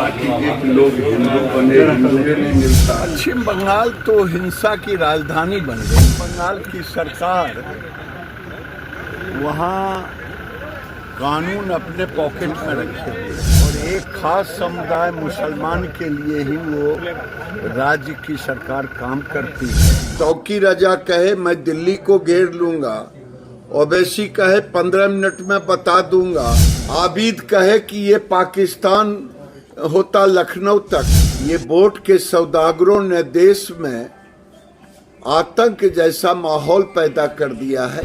Party के लोग हिंदू बने, हिंदू नहीं मिलता। पश्चिम बंगाल तो हिंसा की राजधानी बन गई। बंगाल की सरकार वहाँ कानून अपने पॉकेट में रखे और एक खास समुदाय मुसलमान के लिए ही वो राज्य की सरकार काम करती है। तौकी रजा कहे मैं दिल्ली को घेर लूंगा, ओवैसी कहे 15 मिनट में बता दूंगा, आबिद कहे कि ये पाकिस्तान होता लखनऊ तक। ये वोट के सौदागरों ने देश में आतंक जैसा माहौल पैदा कर दिया है।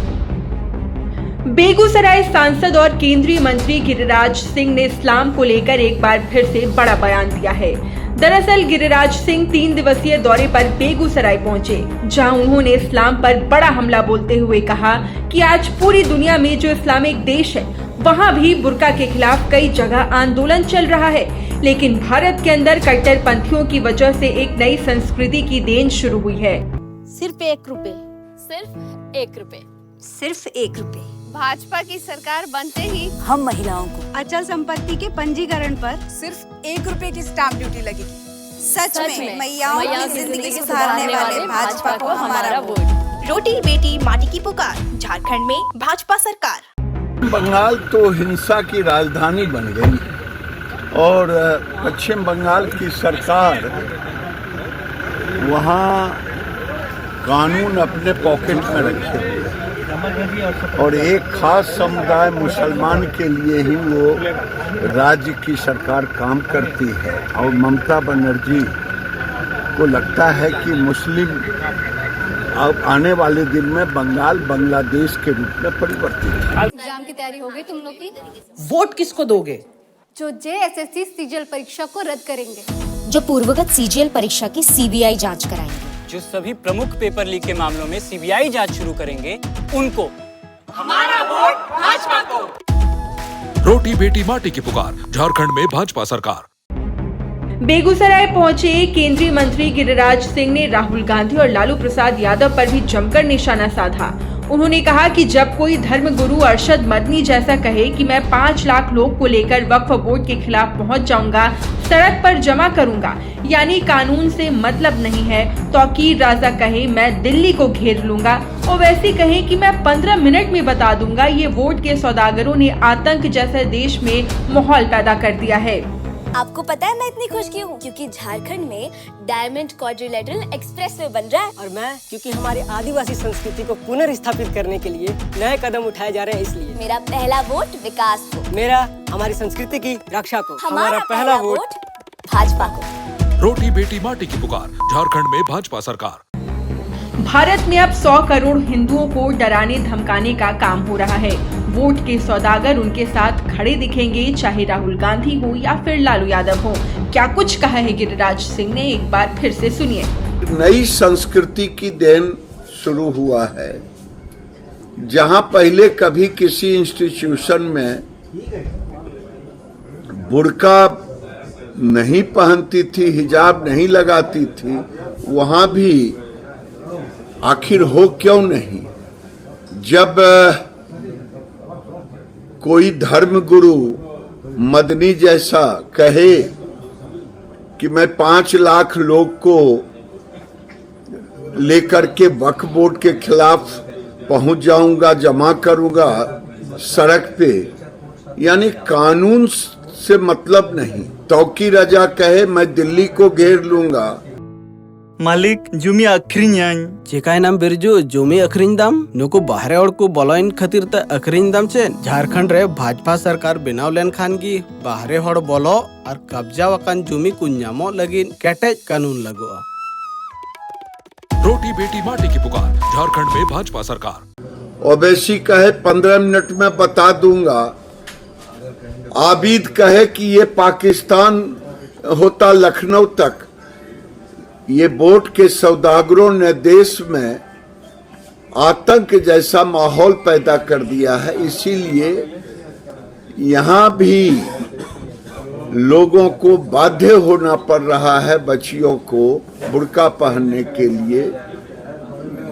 बेगूसराय सांसद और केंद्रीय मंत्री गिरिराज सिंह ने इस्लाम को लेकर एक बार फिर से बड़ा बयान दिया है। दरअसल गिरिराज सिंह 3 दिवसीय दौरे पर बेगूसराय पहुंचे, जहां उन्होंने इस्लाम पर बड़ा हमला बोलते हुए कहा कि आज पूरी दुनिया में जो इस्लामिक देश है वहां भी बुर्का के खिलाफ कई जगह आंदोलन चल रहा है, लेकिन भारत के अंदर कट्टरपंथियों की वजह से एक नई संस्कृति की देन शुरू हुई है। सिर्फ 1 रुपए, सिर्फ 1 रुपए, सिर्फ 1 रुपए। भाजपा की सरकार बनते ही हम महिलाओं को अचल संपत्ति के पंजीकरण पर सिर्फ 1 रुपए की स्टाम्प ड्यूटी लगेगी। सच में मैयाओं की जिंदगी सुधारने वाले भाजपा को हमारा वोट। रोटी बेटी माटी की पुकार, झारखंड में भाजपा सरकार। बंगाल तो हिंसा की राजधानी बन गई और पश्चिम बंगाल की सरकार वहाँ कानून अपने पॉकेट में रखे और एक खास समुदाय मुसलमान के लिए ही वो राज्य की सरकार काम करती है। और ममता बनर्जी को लगता है कि मुस्लिम अब आने वाले दिन में बंगाल बांग्लादेश के रूप में परिवर्तित है। एग्जाम की तैयारी हो गई तुम लोग की? वोट किसको दोगे? जो जेएसएससी सीजीएल परीक्षा को रद्द करेंगे, जो पूर्वगत सीजीएल परीक्षा की सीबीआई जांच कराएंगे, जो सभी प्रमुख पेपर लीक के मामलों में सीबीआई जांच शुरू करेंगे, उनको हमारा वोट भाजपा को। रोटी बेटी माटी की पुकार, झारखंड में भाजपा सरकार। बेगूसराय पहुंचे केंद्रीय मंत्री गिरिराज सिंह ने राहुल गांधी और लालू प्रसाद यादव पर भी जमकर निशाना साधा। उन्होंने कहा कि जब कोई धर्मगुरु अरशद मदनी जैसा कहे कि मैं 5 लाख लोग को लेकर वक्फ बोर्ड के खिलाफ पहुंच जाऊंगा, सड़क पर जमा करूंगा, यानी कानून से मतलब नहीं है। तौकीर राजा कहे मैं दिल्ली को घेर लूंगा, ओवैसी कहे कि मैं 15 मिनट में बता दूंगा, ये वोट के सौदागरों ने आतंक जैसे देश में माहौल पैदा कर दिया है। आपको पता है मैं इतनी खुश क्यों हूँ? क्योंकि झारखंड में डायमंड क्वाड्रिलेटरल एक्सप्रेसवे बन रहा है। और मैं क्योंकि हमारी आदिवासी संस्कृति को पुनर्स्थापित करने के लिए नए कदम उठाए जा रहे हैं, इसलिए मेरा पहला वोट विकास को, मेरा हमारी संस्कृति की रक्षा को, हमारा पहला वोट भाजपा को। रोटी बेटी माटी की पुकार, झारखंड में भाजपा सरकार। भारत में अब 100 करोड़ हिंदुओं को डराने धमकाने का काम हो रहा है। वोट के सौदागर उनके साथ खड़े दिखेंगे, चाहे राहुल गांधी हो या फिर लालू यादव हो। क्या कुछ कहा है गिरिराज सिंह ने, एक बार फिर से सुनिए। नई संस्कृति की देन शुरू हुआ है, जहां पहले कभी किसी इंस्टीट्यूशन में बुर्का नहीं पहनती थी, हिजाब नहीं लगाती थी, वहां भी आखिर हो क्यों नहीं। जब कोई धर्मगुरु मदनी जैसा कहे कि मैं 5 लाख लोग को लेकर के वक्फ बोर्ड के खिलाफ पहुंच जाऊंगा, जमा करूंगा सड़क पे, यानी कानून से मतलब नहीं। तौकी रजा कहे मैं दिल्ली को घेर लूंगा। मालिक जुमी अखरिኛኝ चिकायनाम बिरजू जुमी अखरिñ दाम नुकु बाहरे और को बलॉइन खातिर त अखरिñ दाम चे झारखंड रे भाजपा सरकार बनाव लेन खान की बाहरे हड़ बोलो और कब्जा वकान जुमी को ᱧामो लगिन केटेज कानून लगोआ। रोटी बेटी माटी की पुकार, झारखंड में भाजपा सरकार। ओवैसी कहे 15 मिनट में बता दूंगा, आबिद कहे कि ये पाकिस्तान होता लखनऊ तक। ये वोट के सौदागरों ने देश में आतंक जैसा माहौल पैदा कर दिया है, इसीलिए यहाँ भी लोगों को बाध्य होना पड़ रहा है बच्चियों को बुर्का पहनने के लिए।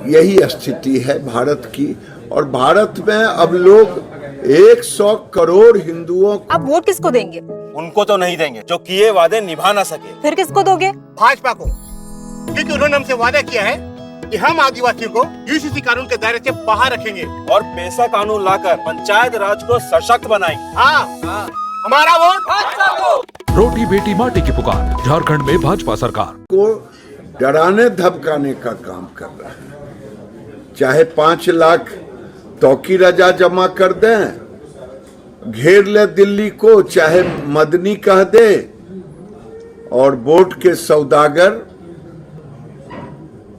यही स्थिति है भारत की। और भारत में अब लोग 100 करोड़ हिंदुओं अब वोट किसको देंगे? उनको तो नहीं देंगे जो किए वादे निभा ना सके। फिर किसको दोगे? भाजपा को, क्योंकि उन्होंने हमसे वादा किया है कि हम आदिवासियों को यूसीसी कानून के दायरे से बाहर रखेंगे और पैसा कानून लाकर पंचायत राज को सशक्त बनाएंगे। हाँ, हमारा वोट भाजपा को। रोटी बेटी माटी की पुकार, झारखंड में भाजपा सरकार को डराने धमकाने का काम कर रहा है। चाहे 5 लाख तौकी रजा जमा कर दें, घेर ले दिल्ली को, चाहे मदनी कह दे, और वोट के सौदागर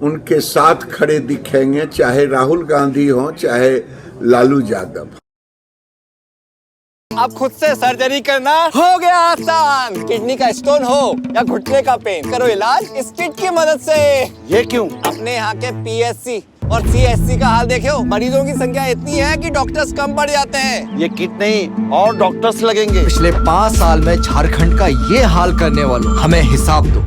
उनके साथ खड़े दिखेंगे, चाहे राहुल गांधी हो चाहे लालू यादव। अब खुद से सर्जरी करना हो गया आसान। किडनी का स्टोन हो या घुटने का पेन, करो इलाज इस किट की मदद से। ये क्यों? अपने यहाँ के पीएससी और सीएससी का हाल देखो, मरीजों की संख्या इतनी है कि डॉक्टर्स कम पड़ जाते हैं। ये किट नहीं और डॉक्टर्स लगेंगे। पिछले 5 साल में झारखंड का ये हाल करने वालों हमें हिसाब दो।